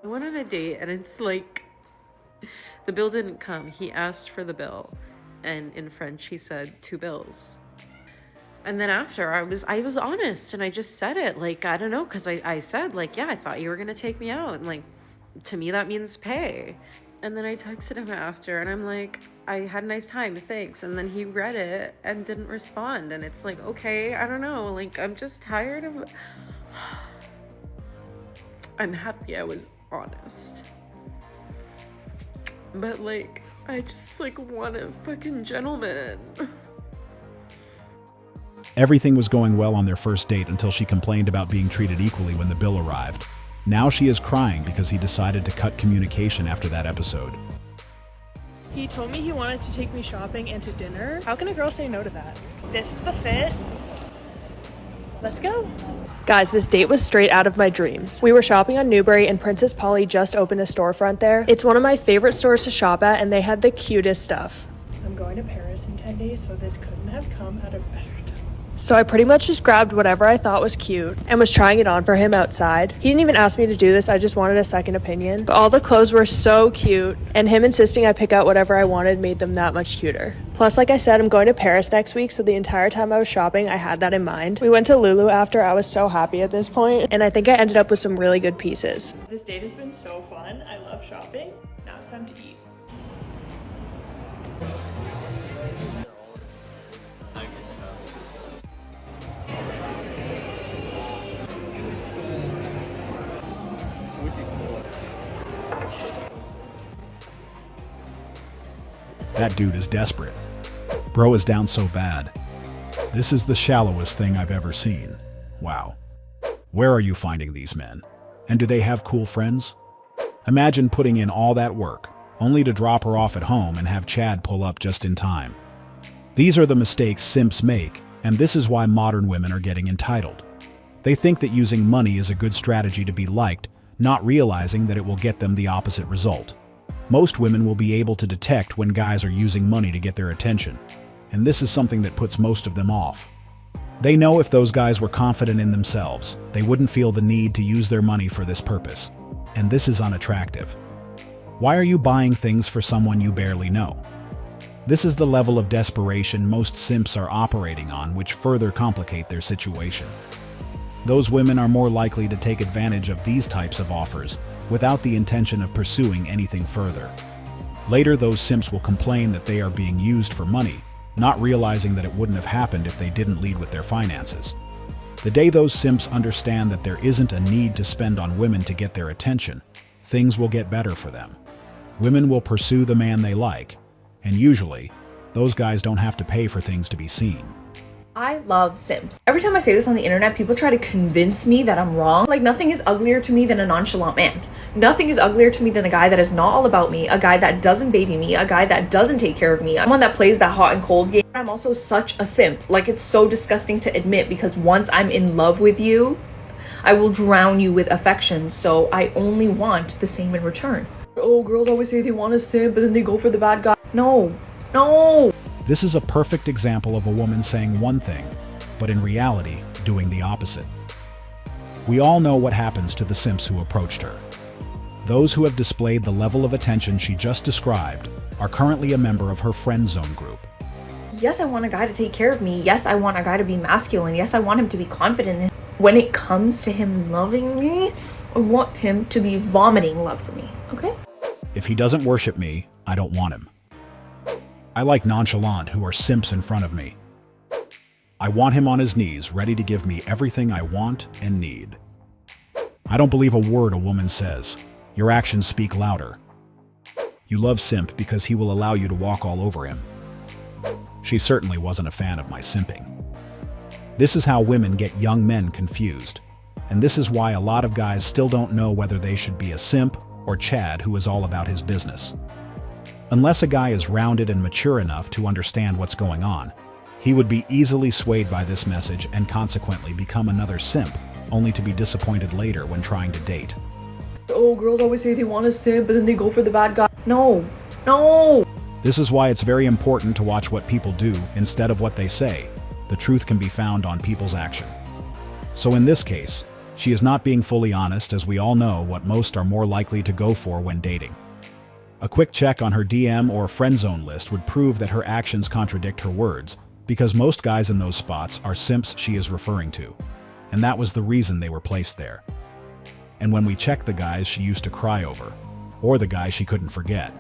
I went on a date and it's like, the bill didn't come. He asked for the bill, and in French he said 2 bills. And then after I was honest and I just said it, like, I don't know, because I said, like, yeah, I thought you were gonna take me out, and like, to me that means pay. And then I texted him after and I'm like, I had a nice time, thanks. And then he read it and didn't respond, and it's like, okay, I don't know, like, I'm just tired of I'm happy I was honest. But like, I just like want a fucking gentleman. Everything was going well on their first date until she complained about being treated equally when the bill arrived. Now she is crying because he decided to cut communication after that episode. He told me he wanted to take me shopping and to dinner. How can a girl say no to that? This is the fit. Let's go. Guys, this date was straight out of my dreams. We were shopping on Newbury and Princess Polly just opened a storefront there. It's one of my favorite stores to shop at and they had the cutest stuff. I'm going to Paris in 10 days, so this couldn't have come at a better time. So I pretty much just grabbed whatever I thought was cute and was trying it on for him outside. He didn't even ask me to do this, I just wanted a second opinion. But all the clothes were so cute, and him insisting I pick out whatever I wanted made them that much cuter. Plus, like I said, I'm going to Paris next week, so the entire time I was shopping, I had that in mind. We went to Lulu after. I was so happy at this point, and I think I ended up with some really good pieces. This date has been so fun. I love shopping. Now it's time to eat. That dude is desperate. Bro is down so bad. This is the shallowest thing I've ever seen. Wow. Where are you finding these men? And do they have cool friends? Imagine putting in all that work, only to drop her off at home and have Chad pull up just in time. These are the mistakes simps make, and this is why modern women are getting entitled. They think that using money is a good strategy to be liked, not realizing that it will get them the opposite result. Most women will be able to detect when guys are using money to get their attention, and this is something that puts most of them off. They know if those guys were confident in themselves, they wouldn't feel the need to use their money for this purpose, and this is unattractive. Why are you buying things for someone you barely know? This is the level of desperation most simps are operating on, which further complicate their situation. Those women are more likely to take advantage of these types of offers without the intention of pursuing anything further. Later, those simps will complain that they are being used for money, not realizing that it wouldn't have happened if they didn't lead with their finances. The day those simps understand that there isn't a need to spend on women to get their attention, things will get better for them. Women will pursue the man they like, and usually, those guys don't have to pay for things to be seen. I love simps. Every time I say this on the internet, people try to convince me that I'm wrong. Like, nothing is uglier to me than a nonchalant man. Nothing is uglier to me than a guy that is not all about me, a guy that doesn't baby me, a guy that doesn't take care of me, someone that plays that hot and cold game. I'm also such a simp. Like, it's so disgusting to admit, because once I'm in love with you, I will drown you with affection, so I only want the same in return. Oh, girls always say they want a simp, but then they go for the bad guy. No. This is a perfect example of a woman saying one thing, but in reality, doing the opposite. We all know what happens to the simps who approached her. Those who have displayed the level of attention she just described are currently a member of her friend zone group. Yes, I want a guy to take care of me. Yes, I want a guy to be masculine. Yes, I want him to be confident. When it comes to him loving me, I want him to be vomiting love for me, okay? If he doesn't worship me, I don't want him. I like nonchalant who are simps in front of me. I want him on his knees, ready to give me everything I want and need. I don't believe a word a woman says. Your actions speak louder. You love simp because he will allow you to walk all over him. She certainly wasn't a fan of my simping. This is how women get young men confused. And this is why a lot of guys still don't know whether they should be a simp or Chad who is all about his business. Unless a guy is rounded and mature enough to understand what's going on, he would be easily swayed by this message and consequently become another simp, only to be disappointed later when trying to date. Oh, girls always say they want a simp, but then they go for the bad guy. No. This is why it's very important to watch what people do instead of what they say. The truth can be found on people's action. So in this case, She is not being fully honest, as we all know what most are more likely to go for when dating. A quick check on her DM or friend zone list would prove that her actions contradict her words, because most guys in those spots are simps she is referring to, and that was the reason they were placed there. And when we check the guys she used to cry over, or the guys she couldn't forget,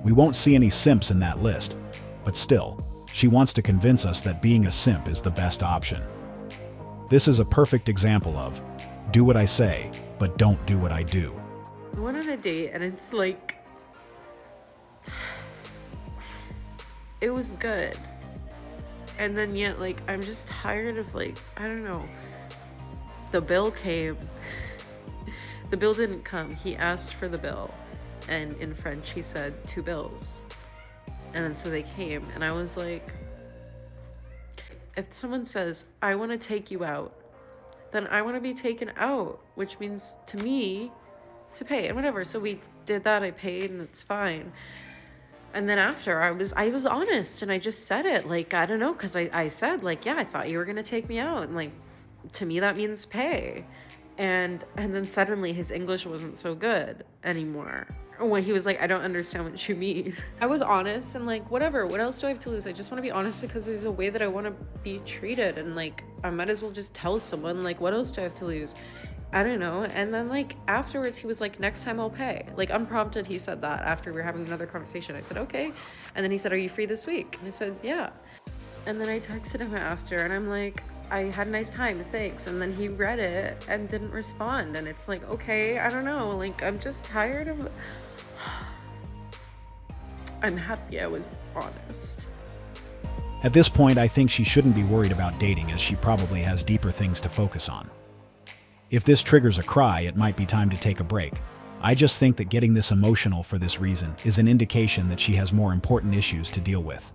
we won't see any simps in that list, but still, she wants to convince us that being a simp is the best option. This is a perfect example of, do what I say, but don't do what I do. I went on a date and it's like, it was good. And then yet, like, I'm just tired of, like, I don't know. The bill came. The bill didn't come. He asked for the bill. And in French, he said 2 bills. And then so they came. And I was like, if someone says, I want to take you out, then I want to be taken out, which means to me to pay and whatever. So we did that. I paid and it's fine. And then after I was honest and I just said it, like, I don't know, because I said, like, yeah, I thought you were going to take me out. And like, to me, that means pay. And then suddenly his English wasn't so good anymore. When he was like, I don't understand what you mean. I was honest and like, whatever, what else do I have to lose? I just want to be honest because there's a way that I want to be treated. And like, I might as well just tell someone, like, what else do I have to lose? I don't know. And then like afterwards he was like, next time I'll pay. Like unprompted, he said that after we were having another conversation. I said, okay. And then he said, are you free this week? And I said, yeah. And then I texted him after and I'm like, I had a nice time, thanks. And then he read it and didn't respond. And it's like, okay, I don't know. Like, I'm just tired of... I'm happy I was honest. At this point, I think she shouldn't be worried about dating, as she probably has deeper things to focus on. If this triggers a cry, it might be time to take a break. I just think that getting this emotional for this reason is an indication that she has more important issues to deal with.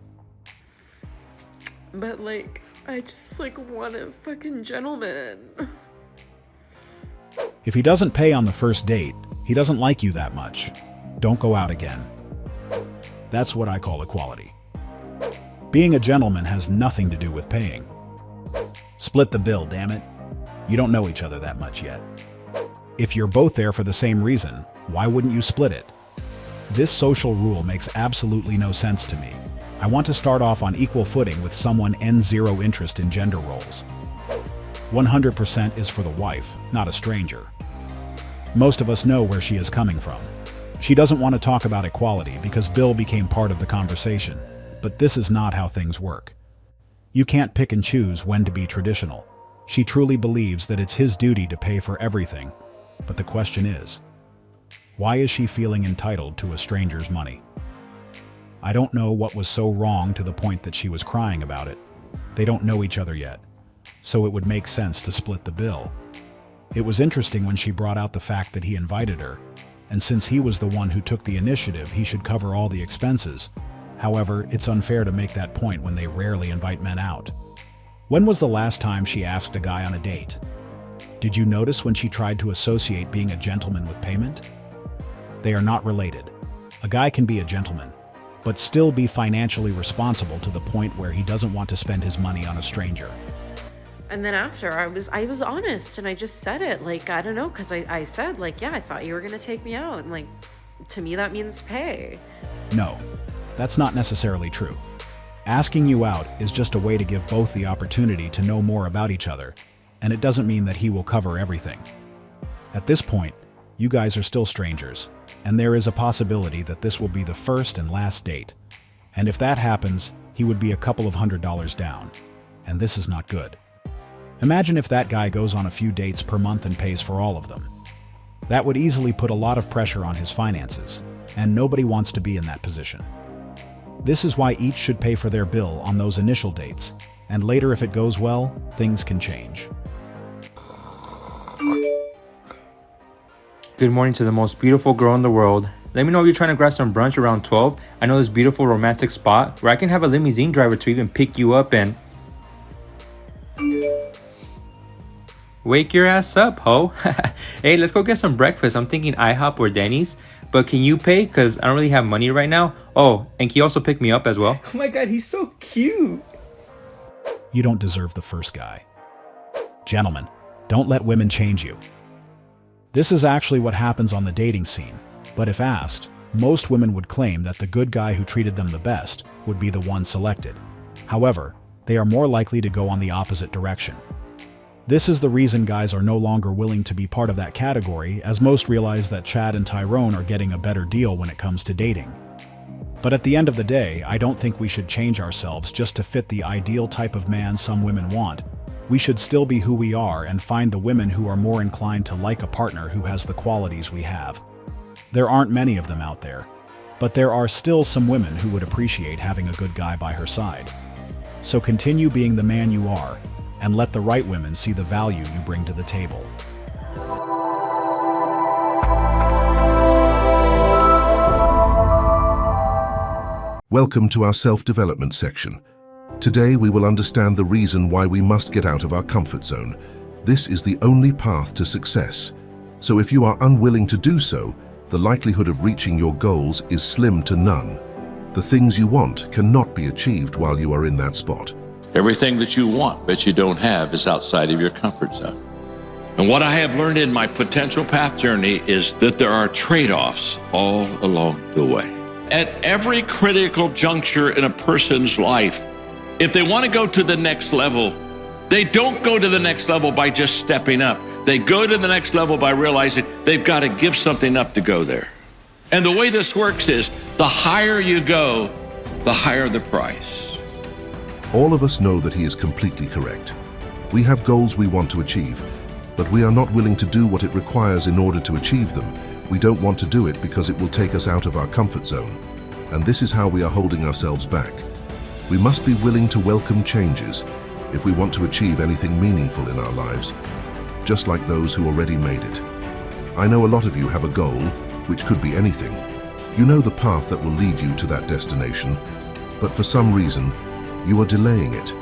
But like, I just like want a fucking gentleman. If he doesn't pay on the first date, he doesn't like you that much. Don't go out again. That's what I call equality. Being a gentleman has nothing to do with paying. Split the bill, damn it. You don't know each other that much yet. If you're both there for the same reason, why wouldn't you split it? This social rule makes absolutely no sense to me. I want to start off on equal footing with someone and zero interest in gender roles. 100% is for the wife, not a stranger. Most of us know where she is coming from. She doesn't want to talk about equality because Bill became part of the conversation, but this is not how things work. You can't pick and choose when to be traditional. She truly believes that it's his duty to pay for everything, but the question is, why is she feeling entitled to a stranger's money? I don't know what was so wrong to the point that she was crying about it. They don't know each other yet, so it would make sense to split the bill. It was interesting when she brought out the fact that he invited her, and since he was the one who took the initiative, he should cover all the expenses. However, it's unfair to make that point when they rarely invite men out. When was the last time she asked a guy on a date? Did you notice when she tried to associate being a gentleman with payment? They are not related. A guy can be a gentleman, but still be financially responsible to the point where he doesn't want to spend his money on a stranger. And then after I was honest and I just said it, like, I don't know, because I said, like, yeah, I thought you were going to take me out. And like, to me, that means pay. No, that's not necessarily true. Asking you out is just a way to give both the opportunity to know more about each other, and it doesn't mean that he will cover everything. At this point, you guys are still strangers, and there is a possibility that this will be the first and last date. And if that happens, he would be a couple of $100s down, and this is not good. Imagine if that guy goes on a few dates per month and pays for all of them. That would easily put a lot of pressure on his finances, and nobody wants to be in that position. This is why each should pay for their bill on those initial dates, and later if it goes well, things can change. Good morning to the most beautiful girl in the world. Let me know if you're trying to grab some brunch around 12. I know this beautiful romantic spot where I can have a limousine driver to even pick you up and... Wake your ass up, ho. Hey, let's go get some breakfast. I'm thinking IHOP or Denny's. But can you pay? Because I don't really have money right now. Oh, and can you also pick me up as well? Oh my god, he's so cute. You don't deserve the first guy. Gentlemen, Don't let women change you. This is actually what happens on the dating scene, but if asked, most women would claim that the good guy who treated them the best would be the one selected. However, they are more likely to go on the opposite direction. This is the reason guys are no longer willing to be part of that category, as most realize that Chad and Tyrone are getting a better deal when it comes to dating. But at the end of the day, I don't think we should change ourselves just to fit the ideal type of man some women want. We should still be who we are and find the women who are more inclined to like a partner who has the qualities we have. There aren't many of them out there, but there are still some women who would appreciate having a good guy by her side. So continue being the man you are, and let the right women see the value you bring to the table. Welcome to our self-development section. Today we will understand the reason why we must get out of our comfort zone. This is the only path to success. So if you are unwilling to do so, the likelihood of reaching your goals is slim to none. The things you want cannot be achieved while you are in that spot. Everything that you want but you don't have is outside of your comfort zone. And what I have learned in my potential path journey is that there are trade-offs all along the way. At every critical juncture in a person's life, if they want to go to the next level, they don't go to the next level by just stepping up. They go to the next level by realizing they've got to give something up to go there. And the way this works is the higher you go, the higher the price. All of us know that he is completely correct. We have goals we want to achieve, but we are not willing to do what it requires in order to achieve them. We don't want to do it because it will take us out of our comfort zone. And this is how we are holding ourselves back. We must be willing to welcome changes if we want to achieve anything meaningful in our lives, just like those who already made it. I know a lot of you have a goal, which could be anything. You know the path that will lead you to that destination, but for some reason, you are delaying it.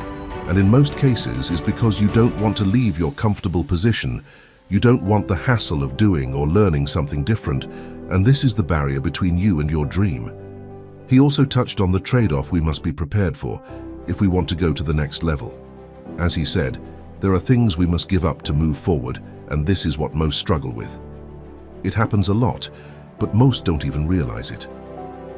And in most cases is because you don't want to leave your comfortable position. You don't want the hassle of doing or learning something different, and this is the barrier between you and your dream. He also touched on the trade-off we must be prepared for if we want to go to the next level. As he said, there are things we must give up to move forward, and this is what most struggle with. It happens a lot, but most don't even realize it.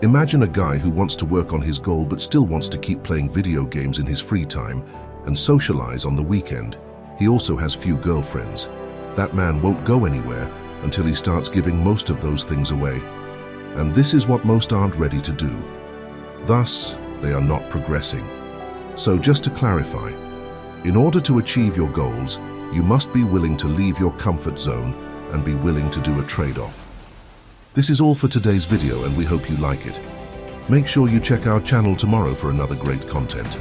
Imagine a guy who wants to work on his goal but still wants to keep playing video games in his free time and socialize on the weekend. He also has few girlfriends. That man won't go anywhere until he starts giving most of those things away. And this is what most aren't ready to do. Thus, they are not progressing. So just to clarify, in order to achieve your goals, you must be willing to leave your comfort zone and be willing to do a trade-off. This is all for today's video and we hope you like it. Make sure you check our channel tomorrow for another great content.